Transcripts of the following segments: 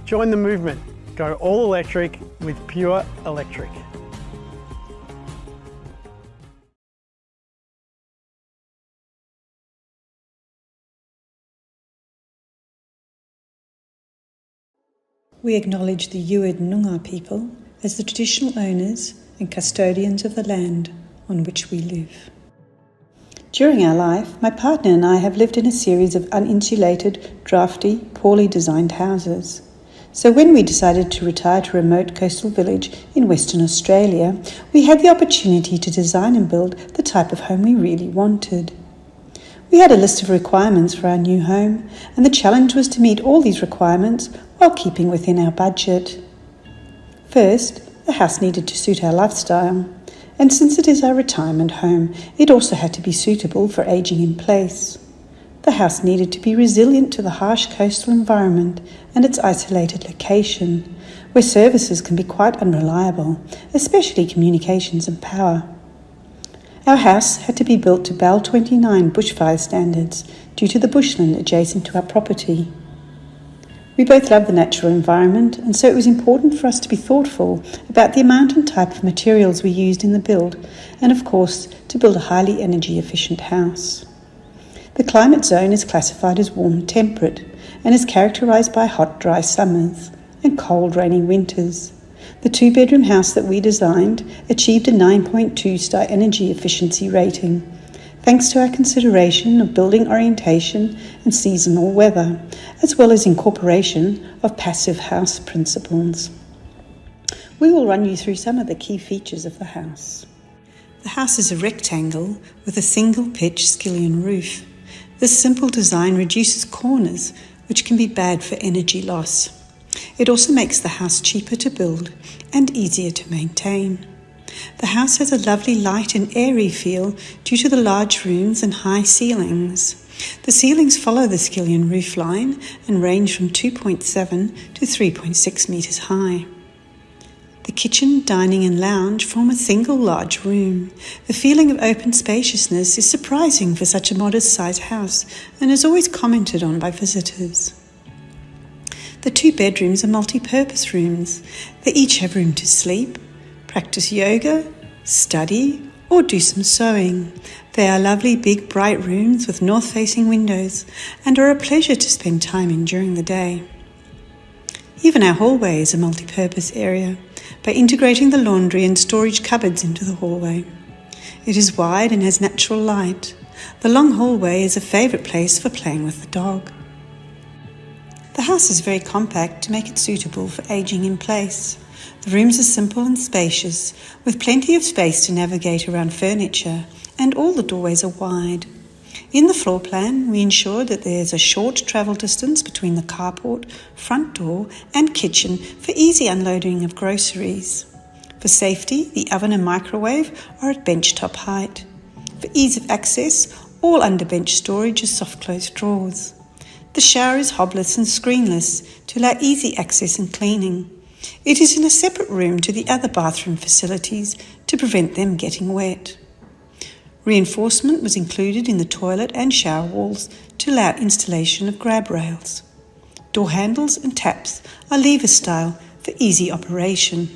Join the movement. Go all electric with Pure Electric. We acknowledge the Yuid Noongar people as the traditional owners and custodians of the land on which we live. During our life, my partner and I have lived in a series of uninsulated, drafty, poorly designed houses. So when we decided to retire to a remote coastal village in Western Australia, we had the opportunity to design and build the type of home we really wanted. We had a list of requirements for our new home, and the challenge was to meet all these requirements while keeping within our budget. First, the house needed to suit our lifestyle, and since it is our retirement home, it also had to be suitable for ageing in place. The house needed to be resilient to the harsh coastal environment and its isolated location, where services can be quite unreliable, especially communications and power. Our house had to be built to BAL 29 bushfire standards due to the bushland adjacent to our property. We both love the natural environment, and so it was important for us to be thoughtful about the amount and type of materials we used in the build, and of course, to build a highly energy efficient house. The climate zone is classified as warm temperate and is characterised by hot, dry summers and cold, rainy winters. The two-bedroom house that we designed achieved a 9.2 star energy efficiency rating, thanks to our consideration of building orientation and seasonal weather, as well as incorporation of passive house principles. We will run you through some of the key features of the house. The house is a rectangle with a single pitch skillion roof. This simple design reduces corners, which can be bad for energy loss. It also makes the house cheaper to build and easier to maintain. The house has a lovely light and airy feel due to the large rooms and high ceilings. The ceilings follow the skillion roof line and range from 2.7 to 3.6 metres high. The kitchen, dining and lounge form a single large room. The feeling of open spaciousness is surprising for such a modest-sized house and is always commented on by visitors. The two bedrooms are multi-purpose rooms. They each have room to sleep, practice yoga, study, or do some sewing. They are lovely big bright rooms with north-facing windows and are a pleasure to spend time in during the day. Even our hallway is a multi-purpose area by integrating the laundry and storage cupboards into the hallway. It is wide and has natural light. The long hallway is a favourite place for playing with the dog. The house is very compact to make it suitable for ageing in place. The rooms are simple and spacious, with plenty of space to navigate around furniture, and all the doorways are wide. In the floor plan, we ensured that there is a short travel distance between the carport, front door and kitchen for easy unloading of groceries. For safety, the oven and microwave are at bench top height. For ease of access, all under-bench storage is soft-closed drawers. The shower is hobless and screenless to allow easy access and cleaning. It is in a separate room to the other bathroom facilities to prevent them getting wet. Reinforcement was included in the toilet and shower walls to allow installation of grab rails. Door handles and taps are lever style for easy operation.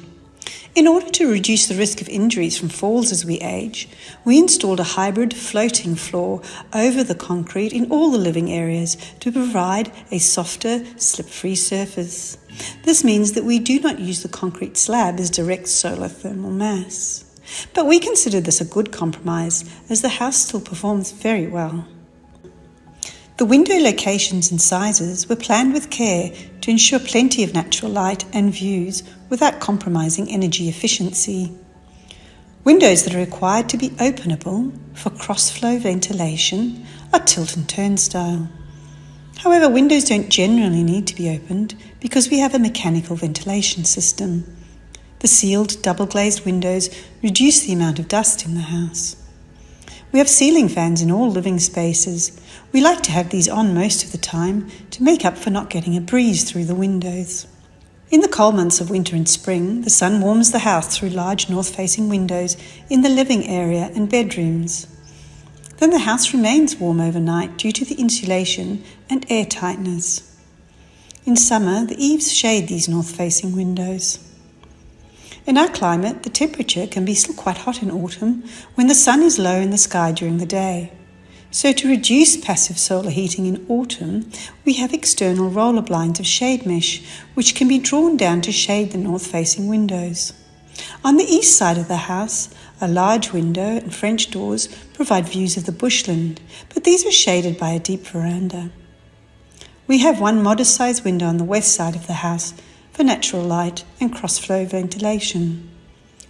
In order to reduce the risk of injuries from falls as we age, we installed a hybrid floating floor over the concrete in all the living areas to provide a softer, slip-free surface. This means that we do not use the concrete slab as direct solar thermal mass. But we consider this a good compromise as the house still performs very well. The window locations and sizes were planned with care to ensure plenty of natural light and views without compromising energy efficiency. Windows that are required to be openable for cross-flow ventilation are tilt and turn style. However, windows don't generally need to be opened because we have a mechanical ventilation system. The sealed double-glazed windows reduce the amount of dust in the house. We have ceiling fans in all living spaces. We like to have these on most of the time to make up for not getting a breeze through the windows. In the cold months of winter and spring, the sun warms the house through large north-facing windows in the living area and bedrooms. Then the house remains warm overnight due to the insulation and air tightness. In summer, the eaves shade these north-facing windows. In our climate, the temperature can be still quite hot in autumn when the sun is low in the sky during the day. So to reduce passive solar heating in autumn, we have external roller blinds of shade mesh, which can be drawn down to shade the north-facing windows. On the east side of the house, a large window and French doors provide views of the bushland, but these are shaded by a deep veranda. We have one modest-sized window on the west side of the house for natural light and cross-flow ventilation.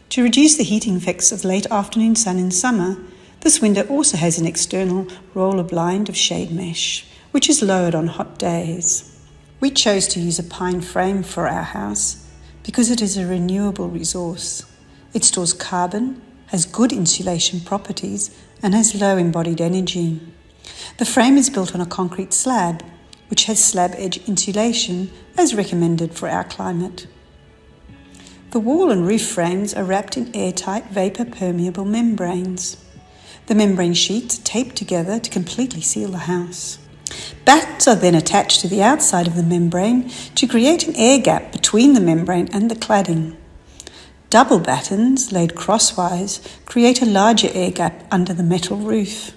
To reduce the heating effects of late afternoon sun in summer, this window also has an external roller blind of shade mesh, which is lowered on hot days. We chose to use a pine frame for our house because it is a renewable resource. It stores carbon, has good insulation properties, and has low embodied energy. The frame is built on a concrete slab, which has slab edge insulation as recommended for our climate. The wall and roof frames are wrapped in airtight vapor-permeable membranes. The membrane sheets are taped together to completely seal the house. Battens are then attached to the outside of the membrane to create an air gap between the membrane and the cladding. Double battens, laid crosswise, create a larger air gap under the metal roof.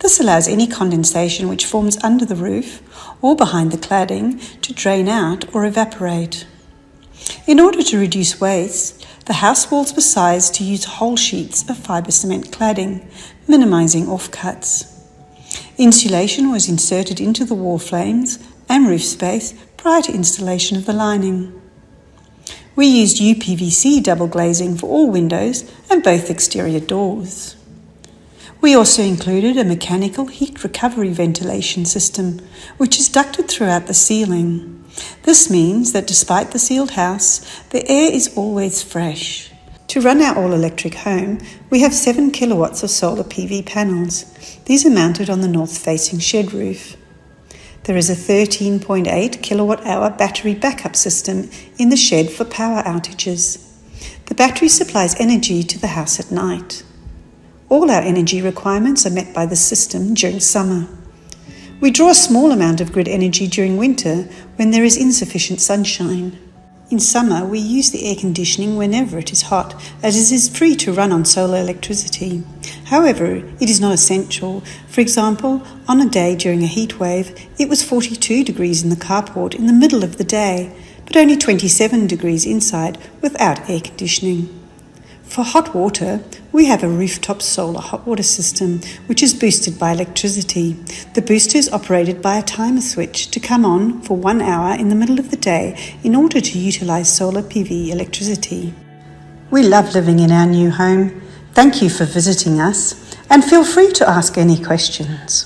This allows any condensation which forms under the roof or behind the cladding to drain out or evaporate. In order to reduce waste, the house walls were sized to use whole sheets of fibre cement cladding, minimising offcuts. Insulation was inserted into the wall frames and roof space prior to installation of the lining. We used UPVC double glazing for all windows and both exterior doors. We also included a mechanical heat recovery ventilation system, which is ducted throughout the ceiling. This means that despite the sealed house, the air is always fresh. To run our all-electric home, we have 7 kilowatts of solar PV panels. These are mounted on the north-facing shed roof. There is a 13.8 kilowatt-hour battery backup system in the shed for power outages. The battery supplies energy to the house at night. All our energy requirements are met by the system during summer. We draw a small amount of grid energy during winter when there is insufficient sunshine. In summer, we use the air conditioning whenever it is hot, as it is free to run on solar electricity. However, it is not essential. For example, on a day during a heat wave, it was 42 degrees in the carport in the middle of the day, but only 27 degrees inside without air conditioning. For hot water, we have a rooftop solar hot water system, which is boosted by electricity. The booster is operated by a timer switch to come on for 1 hour in the middle of the day in order to utilise solar PV electricity. We love living in our new home. Thank you for visiting us, and feel free to ask any questions.